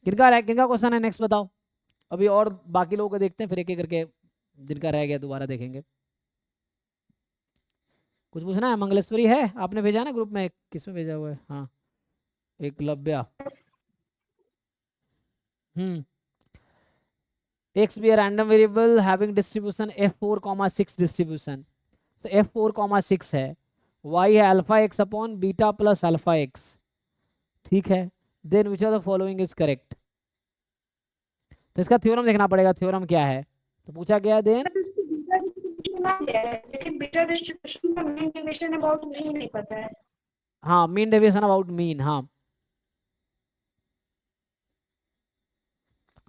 किनका क्वेश्चन है नेक्स्ट बताओ। अभी और बाकी लोगों को देखते हैं, फिर एक एक करके जिनका रह गया दोबारा देखेंगे। कुछ पूछना है? मंगलेश्वरी है, आपने भेजा ना ग्रुप में, किसमें भेजा हुआ है? हाँ, Eklavya. X be a random variable having distribution f4 comma 6 distribution. So f4 comma 6 है, y है alpha x upon beta plus alpha x, ठीक है। Then which of the following is correct. तो इसका थ्योरम देखना पड़ेगा, थ्योरम क्या है। तो पूछा गया देन, लेकिन बीटा डिस्ट्रीब्यूशन का मीन डेविएशन अबाउट मीन नहीं पता है। हाँ मीन डेविएशन अबाउट मीन, हाँ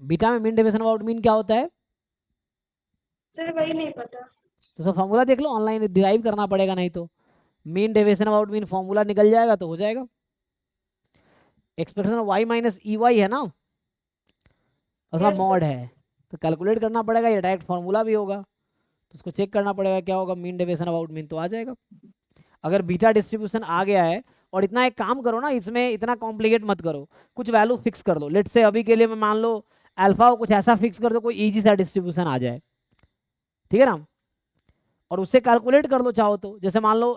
बीटा में मीन डेविएशन अबाउट मीन क्या होता है? सर वही नहीं पता। तो सब फॉर्मूला देख लो, ऑनलाइन डिराइव करना पड़ेगा, नहीं तो mean deviation about mean formula निकल जाएगा तो हो जाएगा। Expression y minus E Y है ना, उसका यस मॉड सर। है, तो कैलकुलेट करना पड़ेगा, ये डायरेक्ट फॉर्मूला भी होगा, तो उसको चेक करना पड़ेगा क्या होगा, मीन डेविएशन अबाउट मीन तो आ जाएगा। अगर बीटा डिस्ट्रीब्यूशन आ गया है, और इतना एक काम करो ना, इसमें इतना कॉम्प्लिकेट मत करो, कुछ वैल्यू फिक्स कर दो। लेट से अभी के लिए मैं मान लो अल्फा को कुछ ऐसा फिक्स कर दो, कोई इजी सा डिस्ट्रीब्यूशन आ जाए, ठीक है ना, और उससे कैलकुलेट कर लो चाहो तो। जैसे मान लो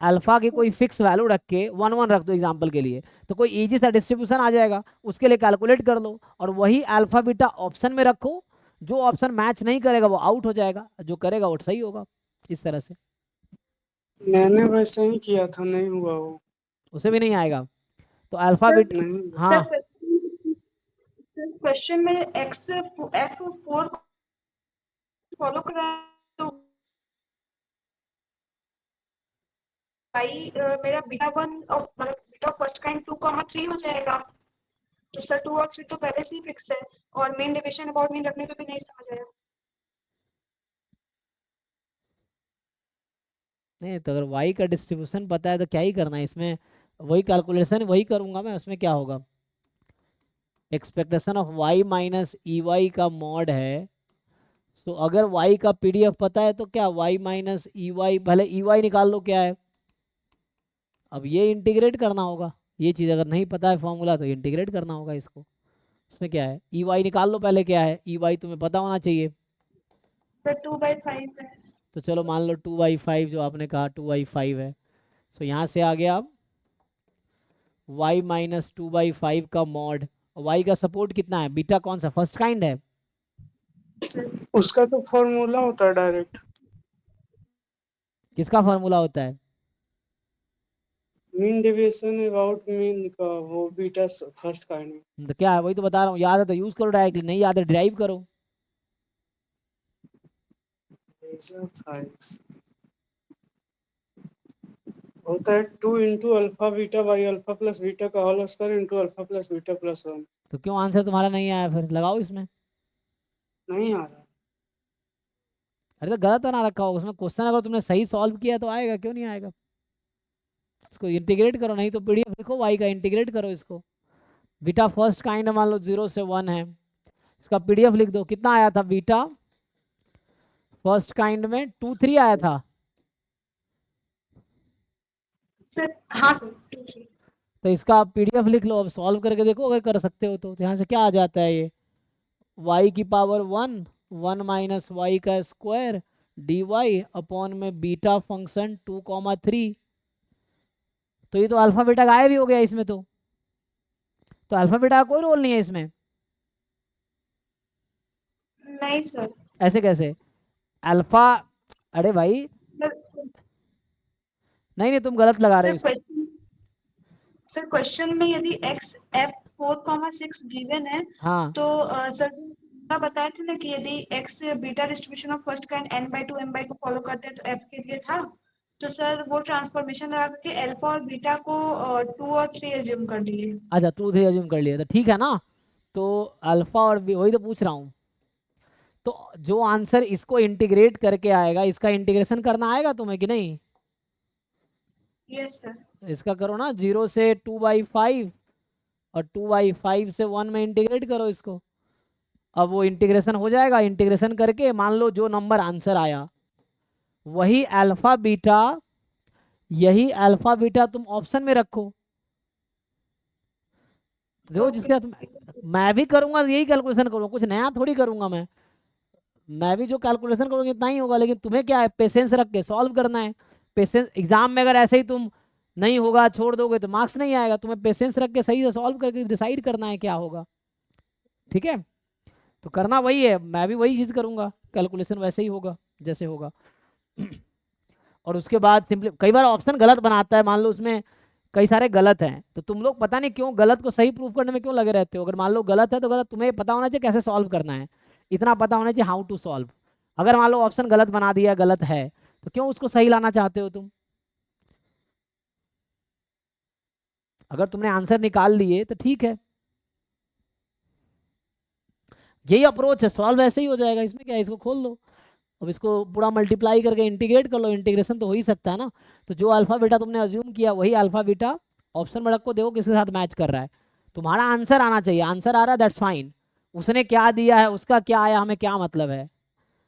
अल्फा की कोई फिक्स वैल्यू रख के 1 1 रख दो एग्जांपल के लिए, तो कोई इजी सा डिस्ट्रीब्यूशन आ जाएगा, उसके लिए कैलकुलेट कर लो, और वही अल्फा बीटा ऑप्शन में रखो, जो ऑप्शन मैच नहीं करेगा वो आउट हो जाएगा, जो करेगा वो सही होगा, इस तरह से। मैंने वैसे ही किया था, नहीं हुआ वो। उसे भी नहीं आएगा, तो अल्फा सर बीटा, नहीं हाँ क्वेश्चन में एक्स F4 फॉलो कर रहा है तो y मेरा बीटा 1 ऑफ मतलब बीटा फर्स्ट काइंड 2,3 हो जाएगा। तो सर 2 और 3 तो पहले से ही फिक्स है, और मेन डिविजन अबाउट मीन रखने पे भी नहीं समझ आया। नहीं, तो अगर y का डिस्ट्रीब्यूशन पता है तो क्या ही करना है इसमें, वही कैलकुलेशन वही करूंगा मैं, उसमें क्या होगा। Expectation of y minus E Y का मॉड है, तो अगर y का पीडीएफ पता है तो क्या y माइनस ई वाई, पहले ई वाई निकाल लो क्या है, अब ये इंटीग्रेट करना होगा, ये चीज़ अगर नहीं पता है फॉर्मूला तो इंटीग्रेट करना होगा इसको। इसमें क्या है, ई वाई निकाल लो पहले, क्या है ई वाई तुम्हें पता होना चाहिए। फिर 2/5 है। तो चलो मान लो 2/5 जो आपने कहा 2/5 है, तो यहाँ से आ गया y माइनस 2/5 का मॉड। y का सपोर्ट कितना है, बीटा कौन सा, फर्स्ट काइंड है। उसका तो फॉर्मूला होता है डायरेक्ट। किसका फॉर्मूला होता है? मीन डेविएशन अबाउट मीन का, वो बीटा फर्स्ट काइंड में। तो क्या है, वही तो बता रहा हूँ, याद है तो यूज करो डायरेक्टली, नहीं याद है ड्राइव करो। ऐसा था होता है 2 into alpha beta by alpha plus beta का whole square into alpha plus beta plus 1। तो क्यों आंसर तुम्हारा नहीं आया, फिर लगाओ इसमें। नहीं आ रहा। अरे तो गलत बना रखा होगा उसमें, क्वेश्चन अगर तुमने सही सॉल्व किया तो आएगा, क्यों नहीं आएगा। इसको इंटीग्रेट करो, नहीं तो पीडीएफ लिखो y का, इंटीग्रेट करो इसको। बीटा फर्स्ट काइंड मान लो 0 से 1 है, इसका पीडीएफ लिख दो, कितना आया था बीटा फर्स्ट काइंड में, 2 3 आया था। सर हाँ सर 2/3। तो इसका पीडीएफ लिख लो, अब सॉल्व करके देखो अगर कर सकते हो तो यहाँ से क्या आ जाता है, ये y की पावर 1 1 माइनस वाई का स्क्वायर डी वाई अपॉन में बीटा फंक्शन 2,3। तो ये तो अल्फा बीटा गायब ही हो गया इसमें, तो अल्फा बीटा का कोई रोल नहीं है इसमें। नहीं सर। ऐसे कैसे अल्फा, अरे भाई सर नहीं नहीं, तुम गलत लगा रहे सर हो इसको। क्वेश्चन सर क्वेश्चन में यदि एक्स F4,6 गिवन है, हाँ तो सर बताए थे ना कि यदि x beta distribution of first kind n/2 m/2 follow करते हैं तो एफ के लिए था। तो सर वो ट्रांसफॉर्मेशन लगा के अल्फा और बीटा को 2 और 3 एज्यूम कर लिए। अच्छा, 2 3 अज्यूम कर लिया तो ठीक है ना। तो अल्फा और वही तो पूछ रहा हूँ, तो जो आंसर इसको इंटीग्रेट करके आएगा, इसका इंटीग्रेशन करना आएगा तुम्हें कि नहीं। Yes sir. इसका करो ना, 0 से 2/5 और 2/5 से 1 में इंटीग्रेट करो इसको। अब वो इंटीग्रेशन हो जाएगा, इंटीग्रेशन करके मान लो जो नंबर आंसर आया वही अल्फा बीटा, यही अल्फा बीटा तुम ऑप्शन में रखो। देखो जिसके साथ मैं भी करूंगा यही कैलकुलेशन करूंगा, कुछ नया थोड़ी करूंगा मैं भी जो कैलकुलेशन करूंगा इतना ही होगा, लेकिन तुम्हें क्या है पेशेंस रख के सॉल्व करना है। पेशेंस एग्जाम में अगर ऐसे ही तुम नहीं होगा छोड़ दोगे तो मार्क्स नहीं आएगा, तुम्हें पेशेंस रख के सही से सॉल्व करके डिसाइड करना है क्या होगा। ठीक है, तो करना वही है, मैं भी वही चीज़ करूंगा, कैलकुलेशन वैसे ही होगा जैसे होगा। और उसके बाद सिंपली कई बार ऑप्शन गलत बनाता है, मान लो उसमें कई सारे गलत हैं, तो तुम लोग पता नहीं क्यों गलत को सही प्रूफ करने में क्यों लगे रहते हो। अगर मान लो गलत है तो गलत, तुम्हें पता होना चाहिए कैसे सॉल्व करना है, इतना पता होना चाहिए हाउ टू सॉल्व। अगर मान लो ऑप्शन गलत बना दिया, गलत है, तो क्यों उसको सही लाना चाहते हो तुम। अगर तुमने आंसर निकाल लिए तो ठीक है, यही अप्रोच है, सॉल्व ऐसे ही हो जाएगा, इसमें क्या है, इसको खोल लो, अब इसको पूरा मल्टीप्लाई करके इंटीग्रेट कर लो, इंटीग्रेशन तो हो ही सकता है ना। तो जो अल्फा बीटा तुमने अज्यूम किया वही अल्फा बीटा ऑप्शन में रखो, देखो किसके साथ मैच कर रहा है, तुम्हारा आंसर आना चाहिए। आंसर आ रहा है दैट्स फाइन, उसने क्या दिया है उसका क्या आया हमें क्या मतलब है,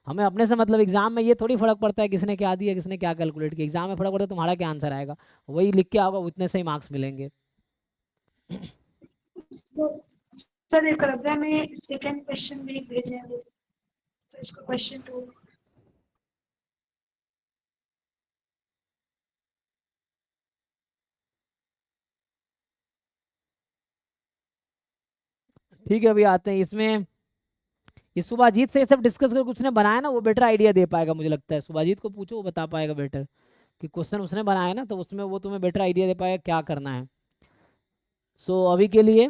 हमें अपने से मतलब। एग्जाम में ये थोड़ी फर्क पड़ता है किसने क्या दिया किसने क्या कैलकुलेट किया, एग्जाम में फर्क पड़ता है तुम्हारा क्या आंसर आएगा, वही लिख के आओगे उतने से ही मार्क्स मिलेंगे। तो सर ये कृपया में सेकंड क्वेश्चन भी भेजे हैं वो, तो इसको क्वेश्चन 2। ठीक है, अभी आते हैं इसमें, ये सुभाजीत से ये सब डिस्कस कर, उसने बनाया ना वो बेटर आइडिया दे पाएगा मुझे लगता है, सुभाजीत को पूछो वो बता पाएगा बेटर, कि क्वेश्चन उसने बनाया ना तो उसमें वो तुम्हें बेटर आइडिया दे पाएगा क्या करना है। सो अभी के लिए